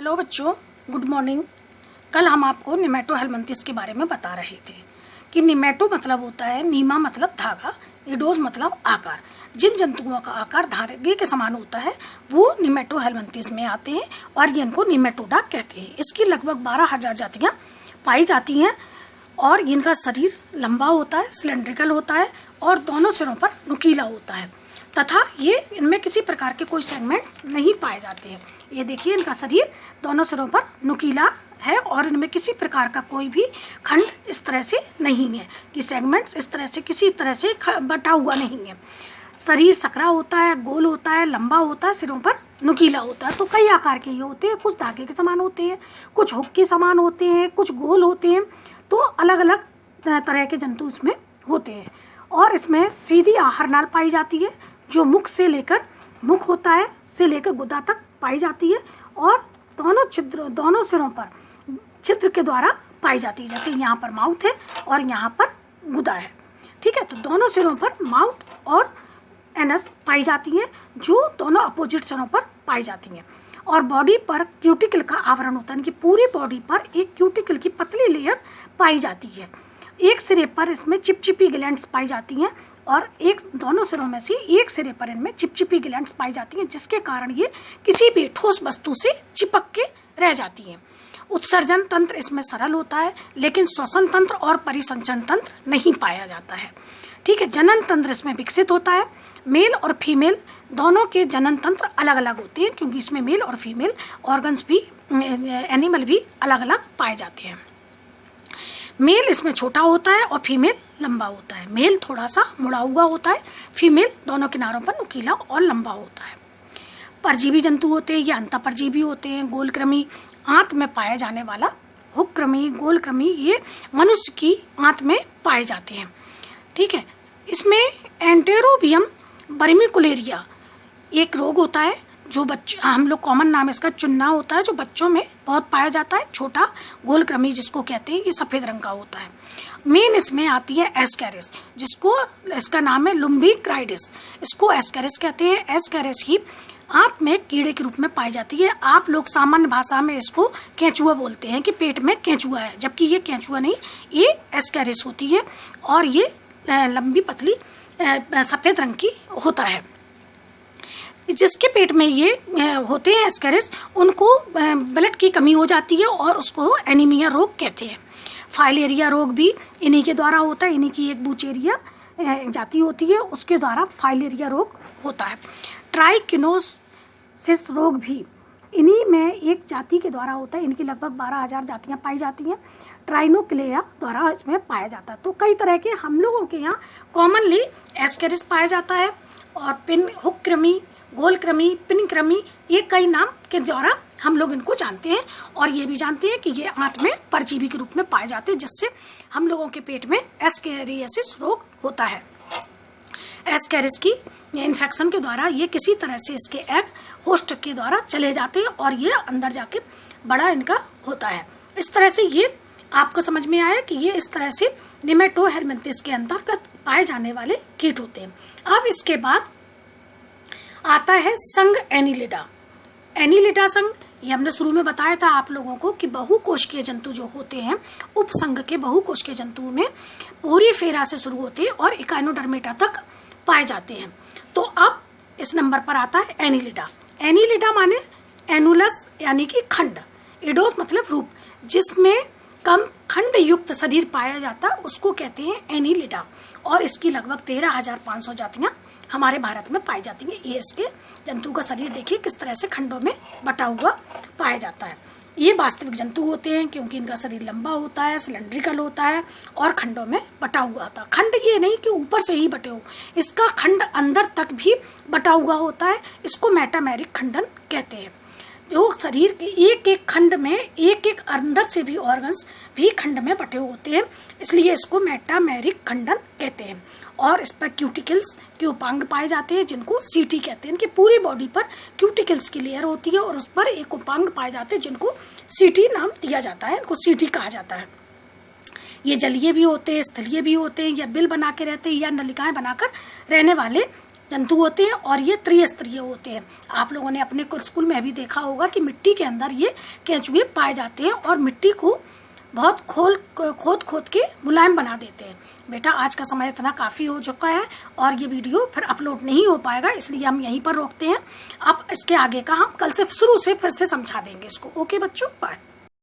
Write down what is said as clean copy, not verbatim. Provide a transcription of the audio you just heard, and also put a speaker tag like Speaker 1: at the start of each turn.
Speaker 1: Hello बच्चों, good morning. कल हम आपको निमेटो हेलमिंथिस के बारे में बता रहे थे कि निमेटो मतलब होता है नीमा मतलब धागा, इडोस मतलब आकार। जिन जंतुओं का आकार धागे के समान होता है वो निमेटो हेलमिंथिस में आते हैं और ये इनको निमेटोडा कहते हैं। इसकी लगभग 12,000 जातियाँ पाई जाती हैं और इनका शरीर लंबा होता है, सिलेंड्रिकल होता है और दोनों सिरों पर नुकीला होता है तथा ये इनमें किसी प्रकार के कोई सेगमेंट्स नहीं पाए जाते हैं। ये देखिए, इनका शरीर दोनों सिरों पर नुकीला है और इनमें किसी प्रकार का कोई भी खंड इस तरह से नहीं है कि सेगमेंट्स इस तरह से किसी तरह से बटा हुआ नहीं है। शरीर सकरा होता है, गोल होता है, लंबा होता है, सिरों पर नुकीला होता है। तो कई आकार के ये होते हैं, कुछ धागे के समान होते हैं, कुछ हुक के समान होते हैं, कुछ गोल होते हैं। तो अलग अलग तरह के जंतु इसमें होते हैं और इसमें सीधी आहार नाल पाई जाती है जो मुख होता है से लेकर गुदा तक पाई जाती है और दोनों सिरों पर छिद्र के द्वारा पाई जाती है। जैसे यहाँ पर माउथ है और यहाँ पर गुदा है, ठीक है। तो दोनों सिरों पर माउथ और एनस पाई जाती हैं जो दोनों अपोजिट सिरों पर पाई जाती हैं। और बॉडी पर क्यूटिकल का आवरण होता है, इनकी पूरी बॉडी पर एक क्यूटिकल की पतली लेयर पाई जाती है। एक सिरे पर इसमें चिपचिपी ग्लैंड्स पाई जाती हैं और दोनों सिरों में से एक सिरे पर इनमें चिपचिपी ग्लैंड्स पाई जाती हैं जिसके कारण ये किसी भी ठोस वस्तु से चिपक के रह जाती हैं। उत्सर्जन तंत्र इसमें सरल होता है लेकिन श्वसन तंत्र और परिसंचरण तंत्र नहीं पाया जाता है, ठीक है। जनन तंत्र इसमें विकसित होता है। मेल और फीमेल दोनों के जनन तंत्र अलग अलग होते हैं क्योंकि इसमें मेल और फीमेल ऑर्गन्स भी एनिमल भी अलग अलग पाए जाते हैं। मेल इसमें छोटा होता है और फीमेल लंबा होता है। मेल थोड़ा सा मुड़ा हुआ होता है, फीमेल दोनों किनारों पर नुकीला और लंबा होता है। परजीवी जंतु होते हैं, ये अंतःपरजीवी होते हैं। गोलकृमि आंत में पाया जाने वाला, हुक्कृमि, गोलकृमि ये मनुष्य की आंत में पाए जाते हैं, ठीक है। इसमें एंटेरोबियम बर्मिकुलेरिया एक रोग होता है जो हम लोग कॉमन नाम इसका चुन्ना होता है, जो बच्चों में बहुत पाया जाता है। छोटा गोलकृमि जिसको कहते हैं, ये सफ़ेद रंग का होता है। मेन इसमें आती है एस्केरिस, जिसको इसका नाम है लुम्बिक्राइडिस, इसको एस्केरिस कहते हैं। एस्केरिस ही आंत में कीड़े के रूप में पाई जाती है। आप लोग सामान्य भाषा में इसको केंचुआ बोलते हैं कि पेट में केंचुआ है, जबकि ये केंचुआ नहीं, ये एस्केरिस होती है और ये लंबी पतली सफ़ेद रंग की होता है। जिसके पेट में ये होते हैं एस्केरिस, उनको ब्लड की कमी हो जाती है और उसको एनीमिया रोग कहते हैं। फाइलेरिया रोग भी इन्हीं के द्वारा होता है, इन्हीं की एक बूचेरिया जाति होती है, उसके द्वारा फाइलेरिया रोग होता है। ट्राइकिनोसिस रोग भी इन्हीं में एक जाति के द्वारा होता है, इनकी लगभग 12,000 जातियाँ पाई जाती हैं। ट्राइनोक्लेया द्वारा इसमें पाया जाता है। तो कई तरह के हम लोगों के यहाँ कॉमनली एस्केरिस पाया जाता है और हुक्कृमि, गोलकृमि, पिनकृमि, ये कई नाम के द्वारा हम लोग इनको जानते हैं और ये भी जानते हैं कि ये आंत में परजीवी के रूप में पाए जाते हैं, जिससे हम लोगों के पेट में एस्केरियासिस रोग होता है। एस्केरिस की इन्फेक्शन के द्वारा ये किसी तरह से इसके एग होस्ट के द्वारा चले जाते हैं और ये अंदर जाके बड़ा इनका होता है। इस तरह से ये आपको समझ में आया कि ये इस तरह से निमेटो हेलमिंथिस के अंतर्गत पाए जाने वाले कीट होते हैं। अब इसके बाद आता है संघ एनीलिडा। एनीलिडा संघ, ये हमने शुरू में बताया था आप लोगों को कि बहुकोशिकीय जंतु जो होते हैं, उपसंघ के बहुकोशिकीय जंतुओं में पोरीफेरा से शुरू होते हैं और इकाइनोडर्मेटा तक पाए जाते हैं। तो अब इस नंबर पर आता है एनीलिडा। एनीलिडा माने एनुलस यानी कि खंड, इडोस मतलब रूप, जिसमें कम खंड युक्त शरीर पाया जाता उसको कहते हैं एनीलिडा और इसकी लगभग 13,500 जातियाँ हमारे भारत में पाई जाती हैं। ये इसके जंतु का शरीर देखिए किस तरह से खंडों में बटा हुआ पाया जाता है। ये वास्तविक जंतु होते हैं क्योंकि इनका शरीर लंबा होता है, सिलेंड्रिकल होता है और खंडों में बटा हुआ होता है। खंड ये नहीं कि ऊपर से ही बटे हो, इसका खंड अंदर तक भी बटा हुआ होता है, इसको मेटामेरिक खंडन कहते हैं। जो शरीर के एक एक खंड में एक एक अंदर से भी ऑर्गन्स भी खंड में बटे होते हैं, इसलिए इसको मेटामेरिक खंडन कहते हैं। और इस पर क्यूटिकल्स के उपांग पाए जाते हैं जिनको सीटी कहते हैं। इनकी पूरी बॉडी पर क्यूटिकल्स की लेयर होती है और उस पर एक उपांग पाए जाते हैं जिनको सीटी नाम दिया जाता है, इनको सीटी कहा जाता है। ये जलीय भी होते हैं, स्थलीय भी होते हैं, या बिल बना के रहते हैं या नलिकाएं बनाकर रहने वाले जंतु होते हैं और ये त्रिस्तरीय होते हैं। आप लोगों ने अपने स्कूल में भी देखा होगा कि मिट्टी के अंदर ये केंचुए पाए जाते हैं और मिट्टी को बहुत खोद के मुलायम बना देते हैं। बेटा आज का समय इतना काफ़ी हो चुका है और ये वीडियो फिर अपलोड नहीं हो पाएगा, इसलिए हम यहीं पर रोकते हैं। अब इसके आगे का हम कल से शुरू से फिर से समझा देंगे इसको। ओके बच्चों, बाय।